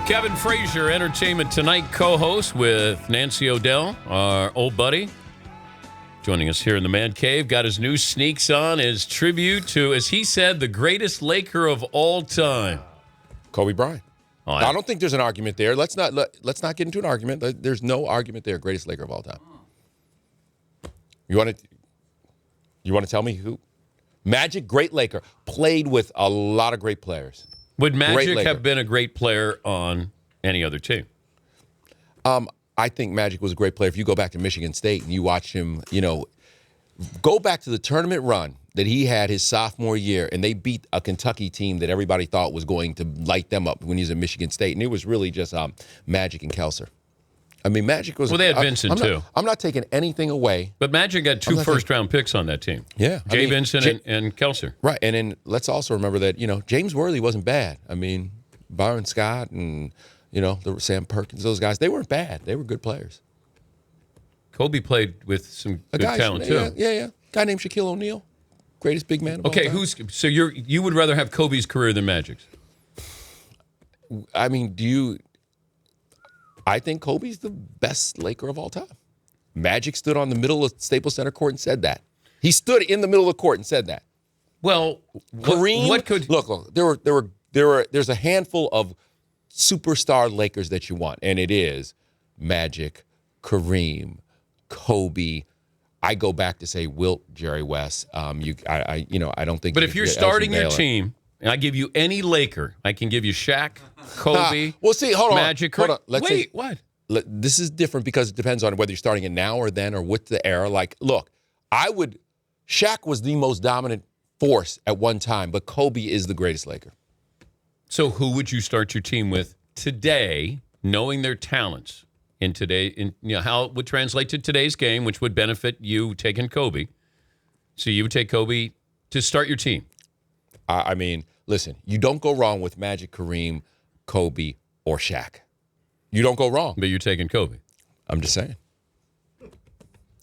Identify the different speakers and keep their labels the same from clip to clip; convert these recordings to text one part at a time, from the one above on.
Speaker 1: Kevin Frazier, Entertainment Tonight co-host with Nancy O'Dell, our old buddy. Joining us here in the Man Cave. Got his new sneaks on, his tribute to, as he said, the greatest Laker of all time.
Speaker 2: Kobe Bryant.
Speaker 1: Oh,
Speaker 2: I don't think there's an argument there. Let's not get into an argument. There's no argument there. Greatest Laker of all time. You want to tell me who? Magic, great Laker. Played with a lot of great players.
Speaker 1: Would Magic have been a great player on any other team?
Speaker 2: I think Magic was a great player. If you go back to Michigan State and you watch him, go back to the tournament run that he had his sophomore year, and they beat a Kentucky team that everybody thought was going to light them up when he was at Michigan State. And it was really just Magic and Kelser. I mean, Magic was...
Speaker 1: Well, they had Vincent, too.
Speaker 2: I'm not taking anything away.
Speaker 1: But Magic got two first-round picks on that team.
Speaker 2: Yeah.
Speaker 1: Jay Vincent and Kelser.
Speaker 2: Right. And then let's also remember that, James Worthy wasn't bad. I mean, Byron Scott and, Sam Perkins, those guys, they weren't bad. They were good players.
Speaker 1: Kobe played with some good talent, too.
Speaker 2: Yeah. Guy named Shaquille O'Neal. Greatest big man of all time.
Speaker 1: So you would rather have Kobe's career than Magic's?
Speaker 2: I mean, I think Kobe's the best Laker of all time. Magic stood on the middle of Staples Center court and said that. He stood in the middle of the court and said that.
Speaker 1: Well,
Speaker 2: Kareem,
Speaker 1: what could
Speaker 2: look? There's a handful of superstar Lakers that you want, and it is Magic, Kareem, Kobe. I go back to say Wilt, Jerry West. I don't think.
Speaker 1: But if you're starting your team, and I give you any Laker, I can give you Shaq, Kobe.
Speaker 2: Well, see, hold on,
Speaker 1: Magic.
Speaker 2: hold on.
Speaker 1: What?
Speaker 2: This is different because it depends on whether you're starting it now or then or with the era. Like, look, Shaq was the most dominant force at one time, but Kobe is the greatest Laker.
Speaker 1: So who would you start your team with today, knowing their talents how it would translate to today's game, which would benefit you taking Kobe? So you would take Kobe to start your team.
Speaker 2: I mean, listen, you don't go wrong with Magic, Kareem, Kobe, or Shaq. You don't go wrong.
Speaker 1: But you're taking Kobe.
Speaker 2: I'm just saying.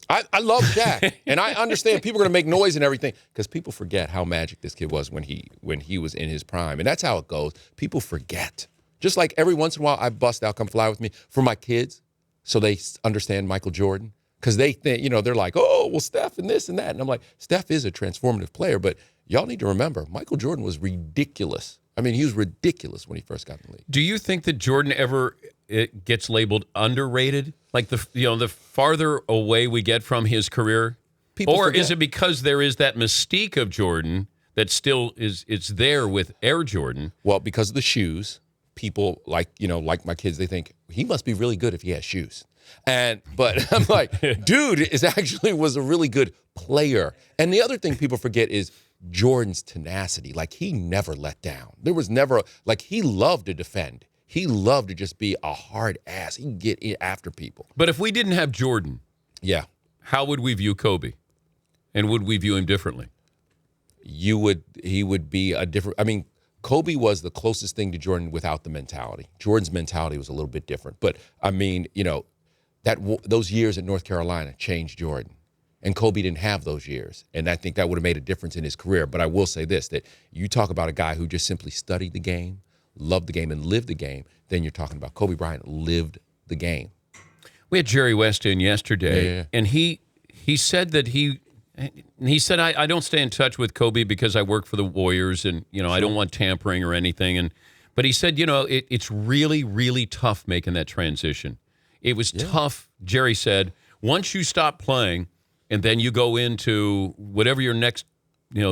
Speaker 2: I love Shaq, and I understand people are going to make noise and everything because people forget how magic this kid was when he was in his prime, and that's how it goes. People forget. Just like every once in a while, I bust out "Come Fly With Me" for my kids so they understand Michael Jordan because they think, they're like, oh, well, Steph and this and that, and I'm like, Steph is a transformative player, but y'all need to remember, Michael Jordan was ridiculous. I mean, he was ridiculous when he first got in the league.
Speaker 1: Do you think that Jordan ever gets labeled underrated? Like the farther away we get from his career,
Speaker 2: people forget.
Speaker 1: Is it because there is that mystique of Jordan that still it's there with Air Jordan?
Speaker 2: Well, because of the shoes, people like my kids, they think he must be really good if he has shoes. But I'm like, dude was a really good player. And the other thing people forget is Jordan's tenacity. Like, he never let down. There was never, he loved to defend. He loved to just be a hard ass. He can get after people.
Speaker 1: But if we didn't have Jordan, how would we view Kobe? And would we view him differently?
Speaker 2: He would be a different, Kobe was the closest thing to Jordan without the mentality. Jordan's mentality was a little bit different. But, those years at North Carolina changed Jordan. And Kobe didn't have those years. And I think that would have made a difference in his career. But I will say this, that you talk about a guy who just simply studied the game, loved the game, and lived the game, then you're talking about Kobe Bryant lived the game.
Speaker 1: We had Jerry West in yesterday, and he said that he said, I don't stay in touch with Kobe because I work for the Warriors, and,
Speaker 2: Sure.
Speaker 1: I don't want tampering or anything. But he said, it's really, really tough making that transition. It was tough, Jerry said, once you stop playing and then you go into whatever your next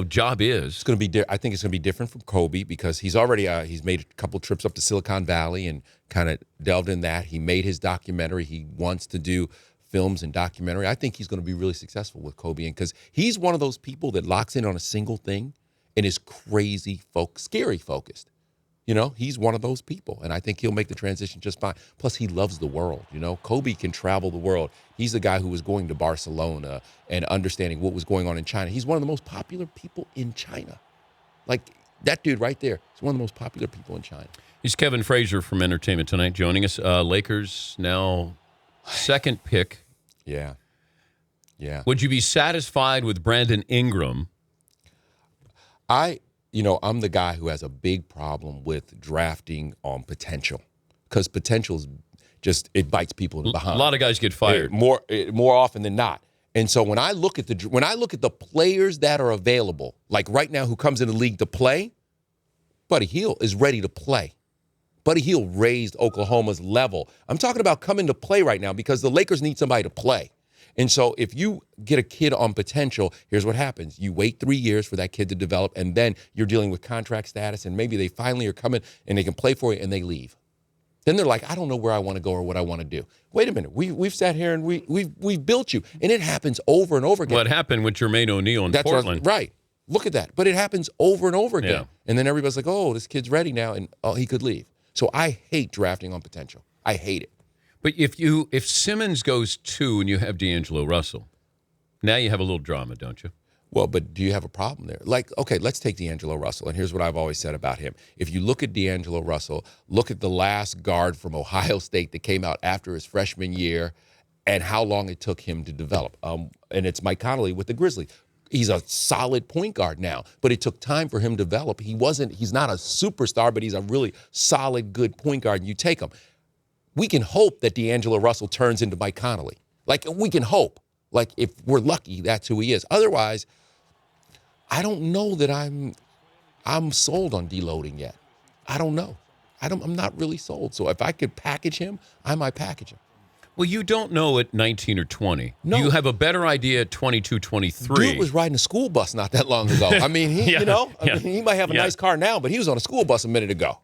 Speaker 1: job is.
Speaker 2: It's going to be. I think it's going to be different from Kobe because he's already he's made a couple trips up to Silicon Valley and kind of delved in that. He made his documentary. He wants to do films and documentary. I think he's going to be really successful with Kobe, and because he's one of those people that locks in on a single thing and is crazy scary focused. He's one of those people, and I think he'll make the transition just fine. Plus, he loves the world. Kobe can travel the world. He's the guy who was going to Barcelona and understanding what was going on in China. He's one of the most popular people in China. Like, that dude right there is one of the most popular people in China.
Speaker 1: He's Kevin Frazier from Entertainment Tonight joining us. Lakers now second pick.
Speaker 2: Yeah.
Speaker 1: Would you be satisfied with Brandon Ingram?
Speaker 2: I'm the guy who has a big problem with drafting on potential because potential is just it bites people in the behind.
Speaker 1: A lot of guys get fired
Speaker 2: more often than not. And so when I look at the players that are available, like right now, who comes in the league to play, Buddy Hield is ready to play. Buddy Hield raised Oklahoma's level. I'm talking about coming to play right now because the Lakers need somebody to play. And so if you get a kid on potential, here's what happens. You wait 3 years for that kid to develop, and then you're dealing with contract status, and maybe they finally are coming and they can play for you, and they leave. Then they're like, I don't know where I want to go or what I want to do. Wait a minute. We've sat here and we've built you. And it happens over and over again.
Speaker 1: What happened with Jermaine O'Neal in Portland.
Speaker 2: Right. Look at that. But it happens over and over again.
Speaker 1: Yeah.
Speaker 2: And then everybody's like, oh, this kid's ready now, and he could leave. So I hate drafting on potential. I hate it.
Speaker 1: But if Simmons goes 2 and you have D'Angelo Russell, now you have a little drama, don't you?
Speaker 2: Well, but do you have a problem there? Like, okay, let's take D'Angelo Russell, and here's what I've always said about him. If you look at D'Angelo Russell, look at the last guard from Ohio State that came out after his freshman year and how long it took him to develop. And it's Mike Conley with the Grizzlies. He's a solid point guard now, but it took time for him to develop. He's not a superstar, but he's a really solid, good point guard, and you take him. We can hope that D'Angelo Russell turns into Mike Conley. Like, we can hope. Like, if we're lucky, that's who he is. Otherwise, I don't know that I'm sold on deloading yet. I don't know. I'm not really sold. So if I could package him, I might package him.
Speaker 1: Well, you don't know at 19 or 20.
Speaker 2: No.
Speaker 1: You have a better idea at 22, 23.
Speaker 2: Dude was riding a school bus not that long ago. I mean, he might have a nice car now, but he was on a school bus a minute ago.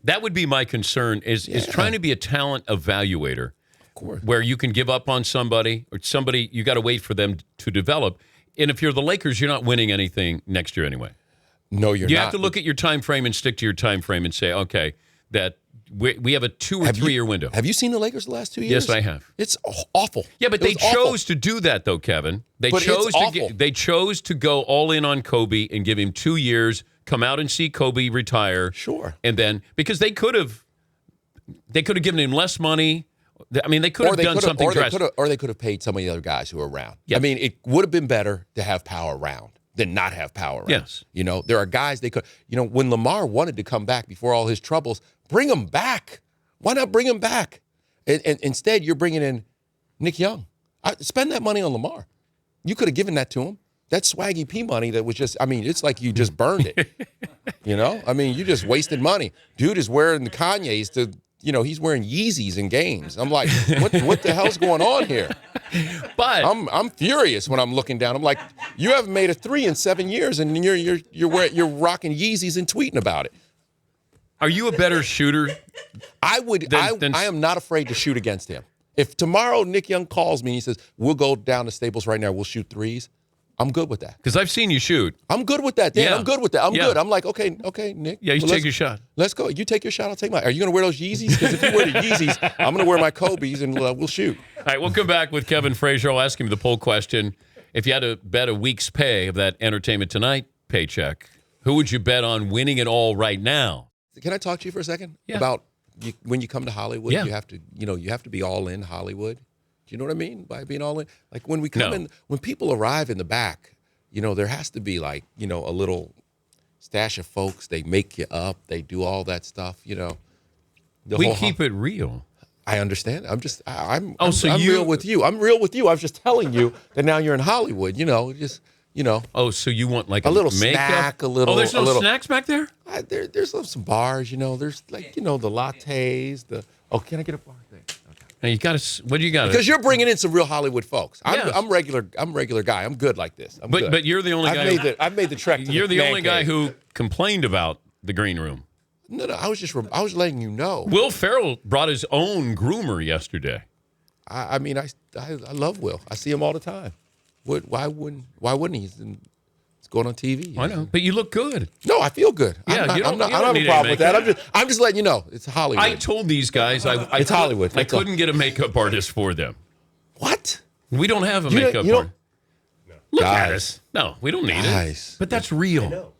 Speaker 1: That would be my concern is trying to be a talent evaluator.
Speaker 2: Of course.
Speaker 1: Where you can give up on somebody or somebody, you got to wait for them to develop. And if you're the Lakers, you're not winning anything next year anyway.
Speaker 2: No, you're not.
Speaker 1: You have to look at your time frame and stick to your time frame and say, okay, that we have a 2 or 3 year window.
Speaker 2: Have you seen the Lakers the last 2 years?
Speaker 1: Yes, I have.
Speaker 2: It's awful.
Speaker 1: Yeah, but they chose to do that, though, Kevin. They chose to go all in on Kobe and give him 2 years, come out and see Kobe retire.
Speaker 2: Sure.
Speaker 1: And then because they could have given him less money. I mean, they could have done something drastic.
Speaker 2: Or they could have paid some of the other guys who are around.
Speaker 1: Yes.
Speaker 2: I mean, it would have been better to have power around than not have power around.
Speaker 1: Yes.
Speaker 2: You know, there are guys they could, when Lamar wanted to come back before all his troubles, bring him back. Why not bring him back? And instead, you're bringing in Nick Young. Spend that money on Lamar. You could have given that to him. That Swaggy P money that was just, I mean, it's like you just burned it. I mean, you just wasted money. Dude is wearing the Kanye's to, he's wearing Yeezys in games. I'm like, what the hell's going on here?
Speaker 1: But
Speaker 2: I'm furious when I'm looking down. I'm like, you haven't made a 3 in 7 years, and you're rocking Yeezys and tweeting about it.
Speaker 1: Are you a better shooter?
Speaker 2: I am not afraid to shoot against him. If tomorrow Nick Young calls me and he says, we'll go down to Staples right now, we'll shoot threes, I'm good with that.
Speaker 1: Because I've seen you shoot.
Speaker 2: I'm good with that, Dan.
Speaker 1: Yeah.
Speaker 2: I'm good with that. I'm good. I'm like, okay, Nick.
Speaker 1: Yeah, you take your shot.
Speaker 2: Let's go. You take your shot, I'll take mine. Are you going to wear those Yeezys? Because if you wear the Yeezys, I'm going to wear my Kobe's and we'll shoot.
Speaker 1: All right, we'll come back with Kevin Frazier. I'll ask him the poll question. If you had to bet a week's pay of that Entertainment Tonight paycheck, who would you bet on winning it all right now?
Speaker 2: Can I talk to you for a second?
Speaker 1: Yeah.
Speaker 2: About when you come to Hollywood,
Speaker 1: Yeah.
Speaker 2: you have to be all in Hollywood. Do you know what I mean by being all in? Like when we come in, when people arrive in the back, there has to be like, a little stash of folks. They make you up. They do all that stuff,
Speaker 1: We keep it real.
Speaker 2: I understand. I'm
Speaker 1: So
Speaker 2: real with you. I'm real with you. I was just telling you that now you're in Hollywood,
Speaker 1: Oh, so you want like
Speaker 2: a little
Speaker 1: makeup?
Speaker 2: snack, a little.
Speaker 1: Oh, there's no snacks back there?
Speaker 2: There's some bars, There's like, the lattes, can I get a bar thing?
Speaker 1: Now you got to. What do you got?
Speaker 2: Because you're bringing in some real Hollywood folks.
Speaker 1: Yes.
Speaker 2: I'm regular guy. I'm good like this. I'm good.
Speaker 1: But you're the only guy.
Speaker 2: I've made the trek. To
Speaker 1: You're the
Speaker 2: man
Speaker 1: only guy
Speaker 2: cave.
Speaker 1: who complained about the green room.
Speaker 2: No, I was letting you know.
Speaker 1: Will Ferrell brought his own groomer yesterday.
Speaker 2: I mean, I love Will. I see him all the time. Why wouldn't he? It's going on TV.
Speaker 1: I know, but you look good.
Speaker 2: No, I feel good.
Speaker 1: Yeah,
Speaker 2: I don't have a
Speaker 1: need
Speaker 2: problem with that.
Speaker 1: makeup.
Speaker 2: I'm just letting you know. It's Hollywood.
Speaker 1: I told these guys
Speaker 2: It's Hollywood.
Speaker 1: I couldn't get a makeup artist for them.
Speaker 2: What?
Speaker 1: We don't have a makeup artist. Look at
Speaker 2: Guys.
Speaker 1: us. No, we don't need
Speaker 2: Guys.
Speaker 1: it. But that's real.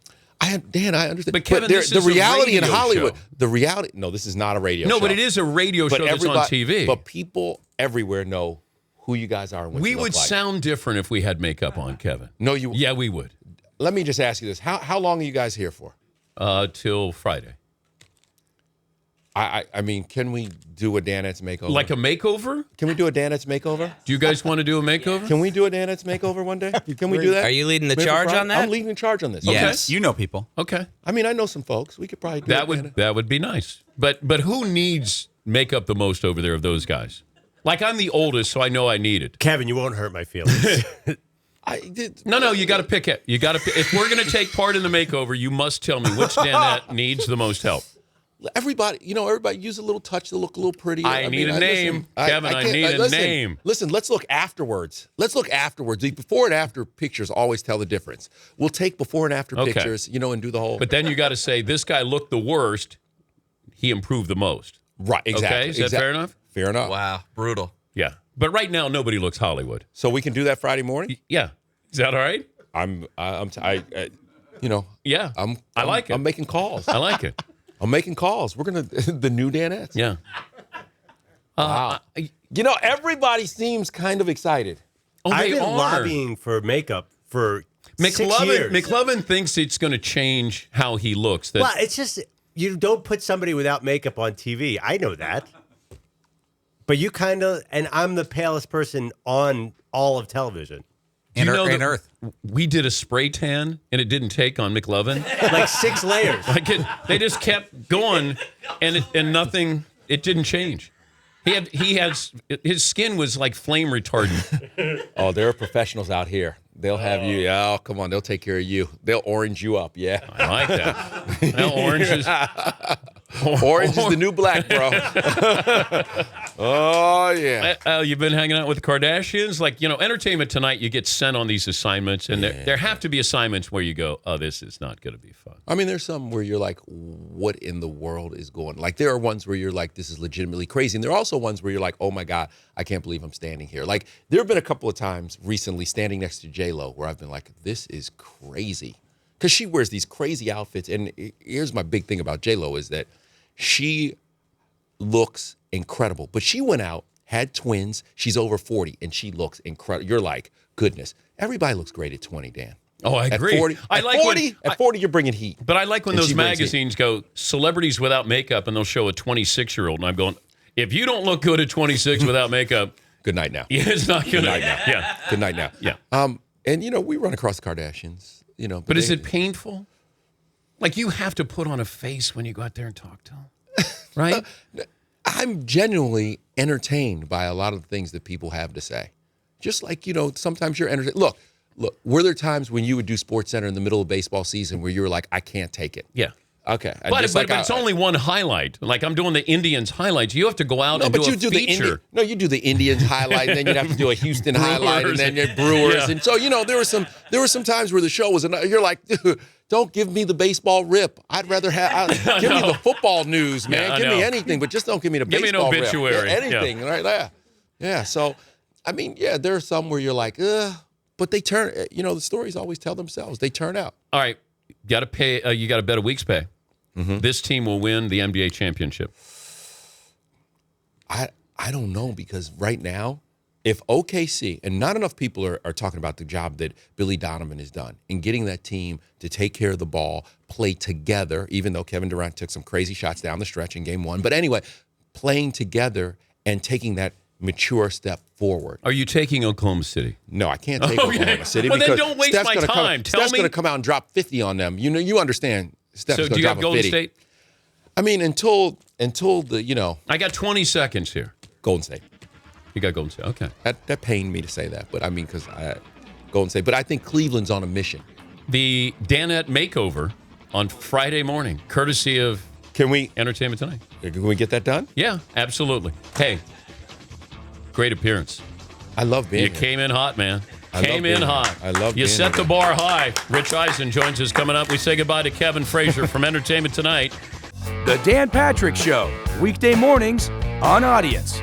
Speaker 2: Dan, I understand.
Speaker 1: But Kevin, this
Speaker 2: the
Speaker 1: is a
Speaker 2: reality in
Speaker 1: radio
Speaker 2: Hollywood.
Speaker 1: show.
Speaker 2: The reality. No, this is not a radio show.
Speaker 1: No, but it is a radio show that's on TV.
Speaker 2: But people everywhere know who you guys are and what
Speaker 1: We
Speaker 2: you look
Speaker 1: would
Speaker 2: like.
Speaker 1: sound different if we had makeup on, Kevin.
Speaker 2: No, you.
Speaker 1: Yeah, we would.
Speaker 2: Let me just ask you this: How long are you guys here for?
Speaker 1: Till Friday.
Speaker 2: I mean, can we do a Danettes makeover?
Speaker 1: Like a makeover?
Speaker 2: Can we do a Danettes makeover?
Speaker 1: Do you guys want to do a makeover?
Speaker 2: Can we do a Danettes makeover one day? Can we do that?
Speaker 3: Are you leading the
Speaker 2: Maybe
Speaker 3: charge
Speaker 2: Friday?
Speaker 3: on that?
Speaker 2: I'm leading the charge on this.
Speaker 3: Yes.
Speaker 4: You know people.
Speaker 1: Okay.
Speaker 2: I mean, I know some folks. We could probably do
Speaker 1: That would be nice. But who needs makeup the most over there of those guys? Like, I'm the oldest, so I know I need it.
Speaker 5: Kevin, you won't hurt my feelings.
Speaker 2: I did.
Speaker 1: No, you got to pick it. You got to. If we're going to take part in the makeover, you must tell me which Danette needs the most help.
Speaker 2: Everybody use a little touch to look a little prettier.
Speaker 1: I need a name. Kevin, I need a name.
Speaker 2: Listen, let's look afterwards. The before and after pictures always tell the difference. We'll take before and after pictures, and do the whole.
Speaker 1: But then you got to say, this guy looked the worst. He improved the most.
Speaker 2: Right, exactly.
Speaker 1: Okay, is that fair enough?
Speaker 2: Fair enough.
Speaker 3: Wow, brutal.
Speaker 1: Yeah. But right now, nobody looks Hollywood.
Speaker 2: So we can do that Friday morning?
Speaker 1: Yeah. Is that all right?
Speaker 2: Yeah.
Speaker 1: I like it.
Speaker 2: I'm making calls.
Speaker 1: I like it.
Speaker 2: I'm making calls. We're going to, the new Danettes.
Speaker 1: Yeah.
Speaker 2: Wow. Everybody seems kind of excited.
Speaker 1: Oh,
Speaker 5: I've
Speaker 1: they
Speaker 5: been
Speaker 1: are.
Speaker 5: lobbying for makeup for 6 years.
Speaker 1: McLovin thinks it's going to change how he looks.
Speaker 5: Well, it's just, you don't put somebody without makeup on TV. I know that. But you kind of, and I'm the palest person on all of television.
Speaker 4: And
Speaker 1: that
Speaker 4: Earth.
Speaker 1: We did a spray tan, and it didn't take on McLovin.
Speaker 5: Like 6 layers.
Speaker 1: They just kept going, and nothing. It didn't change. His skin was like flame retardant.
Speaker 2: Oh, there are professionals out here. They'll have you. Oh, come on. They'll take care of you. They'll orange you up. Yeah.
Speaker 1: I like that. Well, orange is
Speaker 2: the new black, bro. Oh, yeah.
Speaker 1: You've been hanging out with the Kardashians? Like, Entertainment Tonight, you get sent on these assignments, and there have to be assignments where you go, oh, this is not going to be fun.
Speaker 2: I mean, there's some where you're like, what in the world is going on? Like, there are ones where you're like, this is legitimately crazy. And there are also ones where you're like, oh, my God, I can't believe I'm standing here. Like, there have been a couple of times recently standing next to J-Lo where I've been like, this is crazy. Because she wears these crazy outfits. And here's my big thing about J-Lo is that she looks incredible. But she went out, had twins. She's over 40, and she looks incredible. You're like, goodness. Everybody looks great at 20, Dan.
Speaker 1: Oh, I agree.
Speaker 2: At 40, you're bringing heat.
Speaker 1: But I like when those magazines go, celebrities without makeup, and they'll show a 26-year-old. And I'm going, if you don't look good at 26 without makeup.
Speaker 2: Good night now.
Speaker 1: Yeah, it's not good
Speaker 2: night now.
Speaker 1: Yeah.
Speaker 2: Good night now.
Speaker 1: Yeah.
Speaker 2: And, we run across the Kardashians,
Speaker 1: But is it painful? Like, you have to put on a face when you go out there and talk to them, right?
Speaker 2: I'm genuinely entertained by a lot of the things that people have to say. Just like, sometimes you're entertained. Look, were there times when you would do SportsCenter in the middle of baseball season where you were like, I can't take it?
Speaker 1: Yeah.
Speaker 2: Okay.
Speaker 1: But it's only one highlight. Like, I'm doing the Indians highlights. You have to go out and do a feature.
Speaker 2: You do the Indians highlight, and then you'd have to do a Houston highlight, and then your Brewers. Yeah. And so, there were some times where the show was, you're like, dude, don't give me the baseball rip. I'd rather give me the football news, man.
Speaker 1: Yeah,
Speaker 2: give me anything, but just don't give me the baseball rip.
Speaker 1: Give me an obituary.
Speaker 2: Yeah, anything, right there. Yeah, so, I mean, there are some where you're like, but they turn, the stories always tell themselves. They turn out.
Speaker 1: All right, got to pay. You got to bet a week's pay. Mm-hmm. This team will win the NBA championship.
Speaker 2: I don't know, because right now, if OKC, and not enough people are talking about the job that Billy Donovan has done in getting that team to take care of the ball, play together, even though Kevin Durant took some crazy shots down the stretch in game 1. But anyway, playing together and taking that mature step forward.
Speaker 1: Are you taking Oklahoma City?
Speaker 2: No, I can't take Oklahoma City.
Speaker 1: Well,
Speaker 2: because
Speaker 1: then don't waste
Speaker 2: Steph's
Speaker 1: my time.
Speaker 2: Steph's going to come out and drop 50 on them. You understand. Steph's
Speaker 1: so
Speaker 2: do
Speaker 1: you have Golden
Speaker 2: 50.
Speaker 1: State?
Speaker 2: I mean, until the,
Speaker 1: I got 20 seconds here.
Speaker 2: Golden State.
Speaker 1: You got Golden State. Okay.
Speaker 2: That pained me to say that, but I mean, because Golden State. But I think Cleveland's on a mission.
Speaker 1: The Danette makeover on Friday morning, courtesy of Entertainment Tonight.
Speaker 2: Can we get that done?
Speaker 1: Yeah, absolutely. Hey, great appearance.
Speaker 2: I love being here.
Speaker 1: You came in hot, man.
Speaker 2: I love
Speaker 1: You
Speaker 2: being
Speaker 1: set
Speaker 2: here.
Speaker 1: the bar high. Rich Eisen joins us coming up. We say goodbye to Kevin Frazier from Entertainment Tonight.
Speaker 6: The Dan Patrick Show, weekday mornings on Audience.